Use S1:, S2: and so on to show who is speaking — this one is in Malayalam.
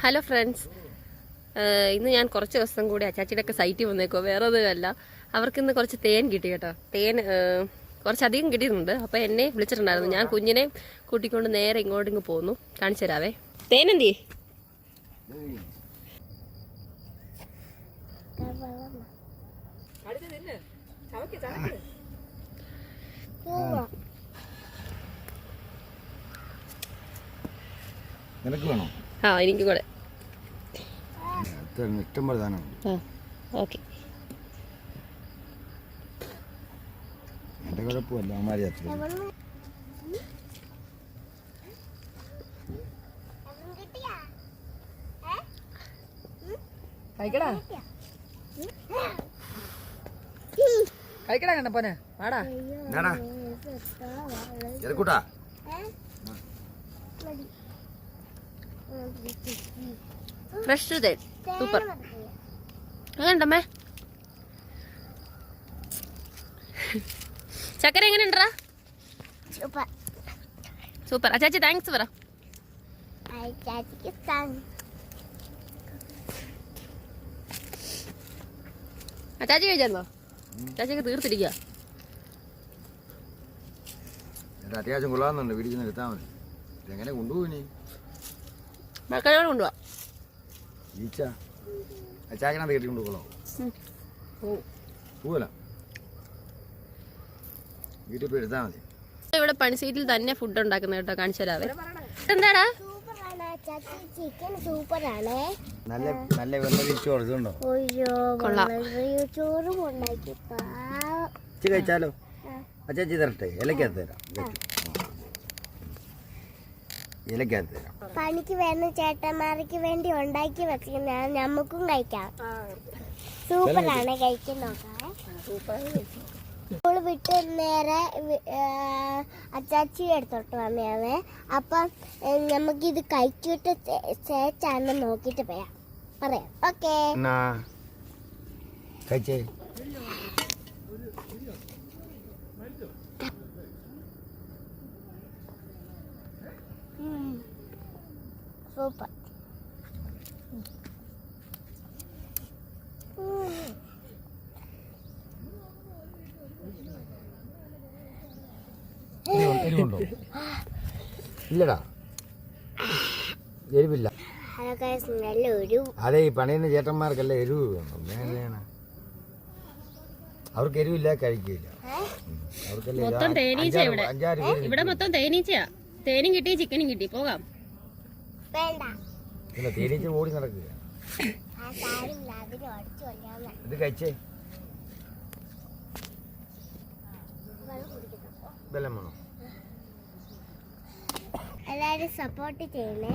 S1: ഹലോ ഫ്രണ്ട്സ്, ഇന്ന് ഞാൻ കുറച്ച് ദിവസം കൂടി അച്ചാച്ചിയുടെ ഒക്കെ സൈറ്റിൽ വന്നേക്കോ. വേറെ ഒന്നുമല്ല, അവർക്കിന്ന് കുറച്ച് തേൻ കിട്ടി കേട്ടോ. തേൻ കുറച്ചധികം കിട്ടിയിട്ടുണ്ട്. അപ്പോൾ എന്നെ വിളിച്ചിട്ടുണ്ടായിരുന്നു. ഞാൻ കുഞ്ഞിനെ കൂട്ടിക്കൊണ്ട് നേരെ ഇങ്ങോട്ടിങ്ങ് പോന്നു. കാണിച്ചു തരാവേ. തേൻ എന്തി
S2: നിനക്ക് വേണോ?
S1: ആ, എനിക്ക് കൂടെ.
S2: ഇഷ്ടം പോലെ സാധനം.
S1: ഓക്കെ,
S2: എന്റെ കുഴപ്പമില്ല. അമ്മാരി
S3: കഴിക്കടാ കഴിക്കടാ കണ്ടപ്പോനെ വാടാ
S2: ചെറുക്കൂട്ടാ.
S1: ഫ്രഷ് തേൻ, സൂപ്പർ. എങ്ങനെയുണ്ടമ്മേ? ചക്കര എങ്ങനെയുണ്ടാ? സൂപ്പർ. അച്ചാച്ചി താങ്ക്സ് പറ. അച്ചാച്ചി കഴിച്ചോ? അച്ചാച്ചിക്ക് തീർത്തിരിക്കുക.
S2: അത്യാവശ്യം കൊള്ളാവുന്നുണ്ട്. വീടിൽ എടുത്താൽ മതി. എങ്ങനെ കൊണ്ടുപോയി?
S1: മക്കളോട് കൊണ്ടുപോവാ.
S2: ഈച്ച അച്ചാക്കനത് കെട്ടി കൊണ്ടുപോകണോ? പോവല, വീട്ടിൽ പോയി എടുത്താൽ മതി.
S1: ഇവിടെ പണിസീറ്റിൽ തന്നെ ഫുഡ് ഉണ്ടാക്കുന്ന കേട്ടോ. കാണിച്ചു തരാവേ. എന്താടാ?
S2: നല്ല നല്ല വെള്ളം തിരിച്ചു കൊടുത്തുണ്ടോ? ഇച്ചി കഴിച്ചാലോ? അച്ചാച്ചി തരട്ടെ? ഇലക്കകത്ത് തരാം. ഇലക്കകത്ത് തരാം.
S4: പണിക്ക് വരുന്ന ചേട്ടന്മാർക്ക് വേണ്ടി ഉണ്ടാക്കി വെച്ചിരിക്കുന്ന നമുക്കും കഴിക്കാം. സൂപ്പറാണ്. കഴിക്കാൻ നോക്കാം. സ്കൂൾ വിട്ട് നേരെ അച്ചാച്ചി എടുത്തോട്ട് വന്നതാണ്. അപ്പം നമുക്കിത് കഴിച്ചിട്ട് ചേച്ചാന്ന് നോക്കിട്ട് പറയാം. ഓക്കെ,
S2: കഴിച്ചേ.
S4: സൂപ്പർ.
S2: എരിവുണ്ടോ? ഇല്ലടാ, എരിവില്ല. അതെ, ഈ പണിയുന്ന ചേട്ടന്മാർക്കല്ല എരിവ് വേണം. അവർക്ക് എരിവില്ല, കഴിക്കില്ല.
S1: മൊത്തം തേനീച്ച ഇവിടെ മൊത്തം തേനീച്ചയാ. തേനും കിട്ടി, ചിക്കനും കിട്ടി. പോകാം.
S2: ഇല്ല, തേനീച്ച ഓടി നടക്കുക. ഇത് കഴിച്ചേ. വെള്ളം വേണോ?
S4: എല്ലാരും സപ്പോർട്ട് ചെയ്യണേ.